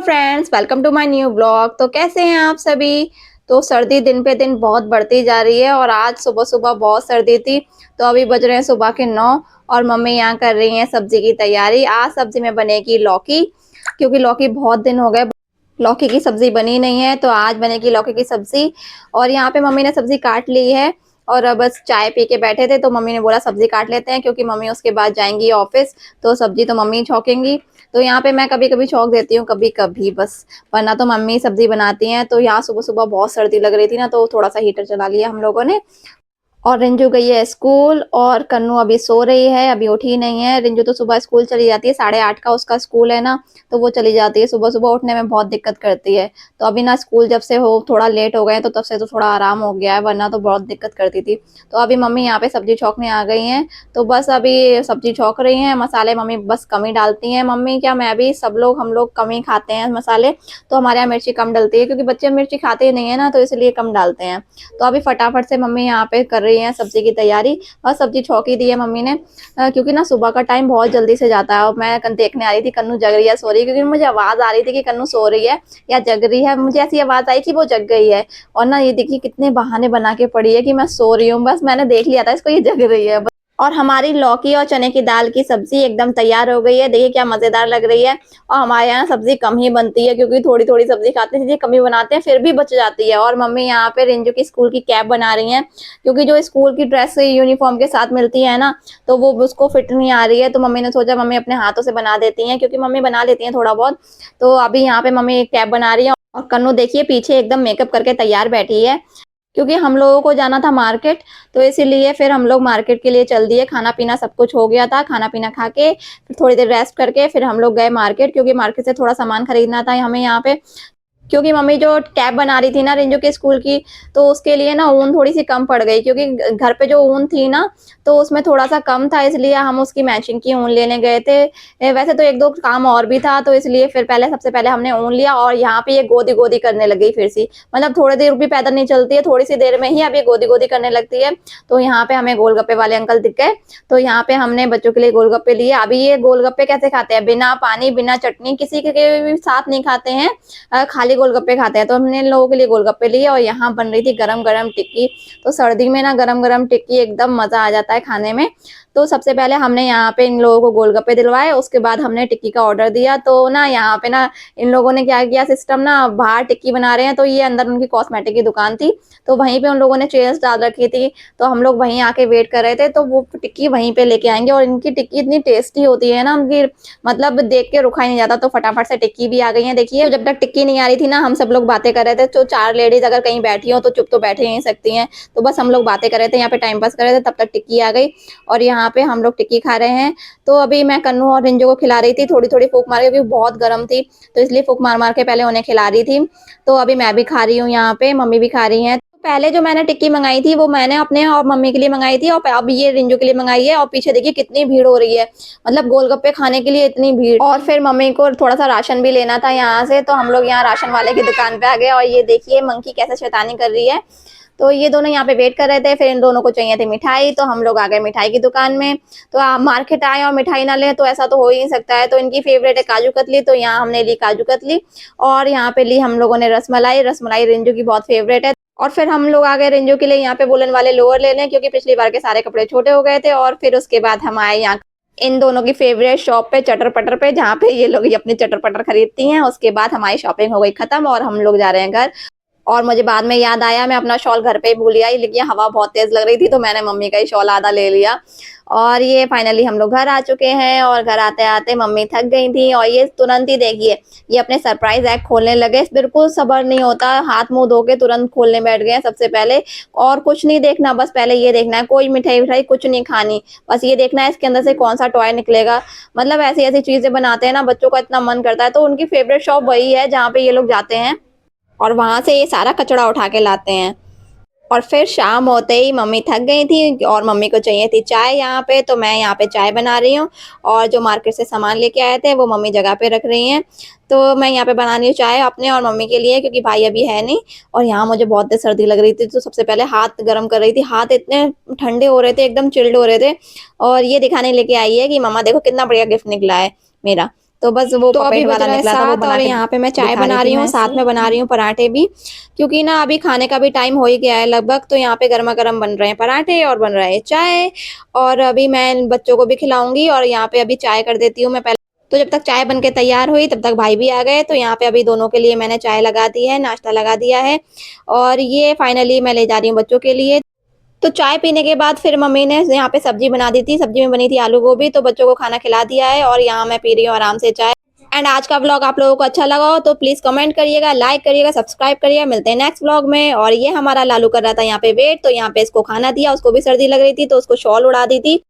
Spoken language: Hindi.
Friends, welcome to my new blog. तो कैसे हैं आप सभी। तो सर्दी दिन पे दिन बहुत बढ़ती जा रही है और आज सुबह सुबह बहुत सर्दी थी। तो अभी बज रहे हैं सुबह के 9 और मम्मी यहाँ कर रही हैं सब्जी की तैयारी। आज सब्जी में बनेगी लौकी, क्योंकि लौकी बहुत दिन हो गए लौकी की सब्जी बनी नहीं है, तो आज बनेगी लौकी की सब्जी। और यहाँ पे मम्मी ने सब्जी काट ली है और अब बस चाय पी के बैठे थे, तो मम्मी ने बोला सब्जी काट लेते हैं, क्योंकि मम्मी उसके बाद जाएंगी ऑफिस, तो सब्जी तो मम्मी छौंकेंगी। तो यहाँ पे मैं कभी कभी छौंक देती हूँ, कभी कभी बस, वरना तो मम्मी सब्जी बनाती हैं। तो यहाँ सुबह सुबह बहुत सर्दी लग रही थी ना, तो थोड़ा सा हीटर चला लिया हम लोगों ने। और रिंजू गई है स्कूल और कन्नू अभी सो रही है, अभी उठी नहीं है। रिंजू तो सुबह स्कूल चली जाती है, 8:30 का उसका स्कूल है ना, तो वो चली जाती है। सुबह सुबह उठने में बहुत दिक्कत करती है। तो अभी ना स्कूल जब से हो थोड़ा लेट हो गए तो तब से तो थोड़ा आराम हो गया है, वरना तो बहुत दिक्कत करती थी। तो अभी मम्मी यहाँ पे सब्जी छौंकने आ गई हैं, तो बस अभी सब्जी छौंक रही हैं। मसाले मम्मी बस कम ही डालती हैं। मम्मी क्या, मैं भी, सब लोग, हम लोग कम ही खाते हैं मसाले। तो हमारे यहाँ मिर्ची कम डलती है, क्योंकि बच्चे मिर्ची खाते ही नहीं है ना, तो इसलिए कम डालते हैं। तो अभी फटाफट से मम्मी यहाँ पे कर रही है सब्जी की तैयारी। और सब्जी छौंकी दी है मम्मी ने, क्योंकि ना सुबह का टाइम बहुत जल्दी से जाता है। और मैं देखने आ रही थी कन्नू जग रही है सो रही है, क्योंकि मुझे आवाज आ रही थी कि कन्नू सो रही है या जग रही है। मुझे ऐसी आवाज आई कि वो जग गई है। और ना ये देखिए कितने बहाने बना के पड़ी है कि मैं सो रही हूँ, बस मैंने देख लिया था इसको ये जग रही है। और हमारी लौकी और चने की दाल की सब्जी एकदम तैयार हो गई है, देखिए क्या मजेदार लग रही है। और हमारे यहाँ सब्जी कम ही बनती है, क्योंकि थोड़ी थोड़ी सब्जी खाते हैं, कम ही बनाते हैं, फिर भी बच जाती है। और मम्मी यहाँ पे रिंजू की स्कूल की कैप बना रही हैं, क्योंकि जो स्कूल की ड्रेस यूनिफॉर्म के साथ मिलती है ना, तो वो उसको फिट नहीं आ रही है। तो मम्मी ने सोचा मम्मी अपने हाथों से बना देती हैं, क्योंकि मम्मी बना लेती हैं थोड़ा बहुत। तो अभी यहाँ पे मम्मी एक कैप बना रही है। और कन्नू देखिए पीछे एकदम मेकअप करके तैयार बैठी है, क्योंकि हम लोगों को जाना था मार्केट, तो इसीलिए फिर हम लोग मार्केट के लिए चल दिए। खाना पीना सब कुछ हो गया था, खाना पीना खा के फिर थोड़ी देर रेस्ट करके फिर हम लोग गए मार्केट, क्योंकि मार्केट से थोड़ा सामान खरीदना था हमें यहाँ पे। क्योंकि मम्मी जो कैप बना रही थी ना रिंजू के स्कूल की, तो उसके लिए ना ऊन थोड़ी सी कम पड़ गई, क्योंकि घर पे जो ऊन थी ना, तो उसमें थोड़ा सा कम था, इसलिए हम उसकी मैचिंग की ऊन लेने गए थे। वैसे तो एक दो काम और भी था, तो इसलिए फिर सबसे पहले हमने ऊन लिया। और यहाँ पे ये गोदी गोदी करने लग गई फिर से, मतलब थोड़ी देर भी पैदल नहीं चलती है, थोड़ी सी देर में ही अब ये गोदी गोदी करने लगती है। तो यहाँ पे हमें गोलगप्पे वाले अंकल दिख गए, तो यहाँ पे हमने बच्चों के लिए गोलगप्पे लिए। अभी ये गोलगप्पे कैसे खाते हैं, बिना पानी बिना चटनी, किसी के भी साथ नहीं खाते हैं, खाली गोलगप्पे खाते हैं। तो हमने इन लोगों के लिए गोलगप्पे लिए। और यहाँ बन रही थी गरम गरम टिक्की। तो सर्दी में ना गरम गरम टिक्की एकदम मजा आ जाता है खाने में। तो सबसे पहले हमने यहाँ पे इन लोगों को गोलगप्पे दिलवाए, उसके बाद हमने टिक्की का ऑर्डर दिया। तो ना यहाँ पे ना इन लोगों ने क्या किया सिस्टम, ना बाहर टिक्की बना रहे हैं, तो ये अंदर उनकी कॉस्मेटिक की दुकान थी, तो वहीं पे उन लोगों ने चेयर्स डाल रखी थी। तो हम लोग वहीं आके वेट कर रहे थे, तो वो टिक्की वहीं पे लेके आएंगे। और इनकी टिक्की इतनी टेस्टी होती है ना, उनकी मतलब देख के रुका ही नहीं जाता। तो फटाफट से टिक्की भी आ गई है। देखिए जब तक टिक्की नहीं आ रही थी ना, हम सब लोग बातें कर रहे थे। तो 4 लेडीज अगर कहीं बैठी हो तो चुप तो बैठ ही नहीं सकती हैं, तो बस हम लोग बातें कर रहे थे, यहाँ पे टाइम पास कर रहे थे, तब तक टिक्की आ गई। और यहाँ पे हम लोग टिक्की खा रहे हैं। तो अभी मैं कन्नू और रिंजू को खिला रही थी, थोड़ी थोड़ी फूक मार के, क्योंकि बहुत गर्म थी, तो इसलिए फूक मार मार के पहले उन्हें खिला रही थी। तो अभी मैं भी खा रही हूँ, यहाँ पे मम्मी भी खा रही है। पहले जो मैंने टिक्की मंगाई थी वो मैंने अपने और मम्मी के लिए मंगाई थी, और अब ये रिंजू के लिए मंगाई है। और पीछे देखिए कितनी भीड़ हो रही है, मतलब गोलगप्पे खाने के लिए इतनी भीड़। और फिर मम्मी को थोड़ा सा राशन भी लेना था यहाँ से, तो हम लोग यहाँ राशन वाले की दुकान पे आ गए। और ये देखिए मंकी कैसे शैतानी कर रही है। तो ये दोनों यहाँ पे वेट कर रहे थे, फिर इन दोनों को चाहिए थी मिठाई, तो हम लोग आ गए मिठाई की दुकान में। तो आप मार्केट आए और मिठाई ना ले, तो ऐसा तो हो ही नहीं सकता है। तो इनकी फेवरेट है काजू कतली, तो यहाँ हमने ली काजू कतली। और यहाँ पे ली हम लोगों ने रसमलाई। रसमलाई रिंजू की बहुत फेवरेट है। और फिर हम लोग आ गए रिंजू के लिए यहाँ पे वुलन वाले लोअर लेने, क्योंकि पिछली बार के सारे कपड़े छोटे हो गए थे। और फिर उसके बाद हम आए यहाँ इन दोनों की फेवरेट शॉप पे, चटर पटर पे, जहाँ पे ये लोग अपने चटर पटर खरीदती हैं। उसके बाद हमारी शॉपिंग हो गई खत्म और हम लोग जा रहे हैं घर। और मुझे बाद में याद आया मैं अपना शॉल घर पे ही भूल आई, लेकिन हवा बहुत तेज लग रही थी, तो मैंने मम्मी का ही शॉल आधा ले लिया। और ये फाइनली हम लोग घर आ चुके हैं। और घर आते आते मम्मी थक गई थी, और ये तुरंत ही देखिए ये अपने सरप्राइज एग खोलने लगे। बिल्कुल सब्र नहीं होता, हाथ मुंह धो के तुरंत खोलने बैठ गए सबसे पहले। और कुछ नहीं देखना, बस पहले ये देखना है, कोई मिठाई विठाई कुछ नहीं खानी, बस ये देखना है इसके अंदर से कौन सा टॉय निकलेगा। मतलब ऐसी ऐसी चीजें बनाते हैं ना, बच्चों का इतना मन करता है। तो उनकी फेवरेट शॉप वही है जहाँ पे ये लोग जाते हैं, और वहां से ये सारा कचरा उठा के लाते हैं। और फिर शाम होते ही मम्मी थक गई थी और मम्मी को चाहिए थी चाय यहाँ पे, तो मैं यहाँ पे चाय बना रही हूँ। और जो मार्केट से सामान लेके आए थे वो मम्मी जगह पे रख रही हैं। तो मैं यहाँ पे बना रही हूँ चाय अपने और मम्मी के लिए, क्योंकि भाई अभी है नहीं। और यहाँ मुझे बहुत तेज सर्दी लग रही थी, तो सबसे पहले हाथ गर्म कर रही थी। हाथ इतने ठंडे हो रहे थे, एकदम चिल्ड हो रहे थे। और ये दिखाने लेके आई है कि मम्मा देखो कितना बढ़िया गिफ्ट निकला है मेरा। तो बस वो पपेट वाला निकला था, वो बना के यहाँ पे मैं चाय बना रही हूँ, साथ में बना रही हूँ पराठे भी, क्योंकि ना अभी खाने का भी टाइम हो ही गया है लगभग। तो यहाँ पे गर्मा गर्म बन रहे हैं पराठे और बन रहा है चाय, और अभी मैं बच्चों को भी खिलाऊंगी। और यहाँ पे अभी चाय कर देती हूँ मैं पहले। तो जब तक चाय बनके तैयार हुई तब तक भाई भी आ गए। तो यहाँ पे अभी दोनों के लिए मैंने चाय लगा दी है, नाश्ता लगा दिया है, और ये फाइनली मैं ले जा रही हूँ बच्चों के लिए। तो चाय पीने के बाद फिर मम्मी ने यहाँ पे सब्जी बना दी थी, सब्जी में बनी थी आलू गोभी, तो बच्चों को खाना खिला दिया है और यहाँ मैं पी रही हूँ आराम से चाय। एंड आज का व्लॉग आप लोगों को अच्छा लगा हो तो प्लीज कमेंट करिएगा, लाइक करिएगा, सब्सक्राइब करिएगा। मिलते हैं नेक्स्ट व्लॉग में। और ये हमारा लालू कर रहा था यहाँ पे वेट, तो यहाँ पे इसको खाना दिया, उसको भी सर्दी लग रही थी तो उसको शॉल उड़ा दी थी।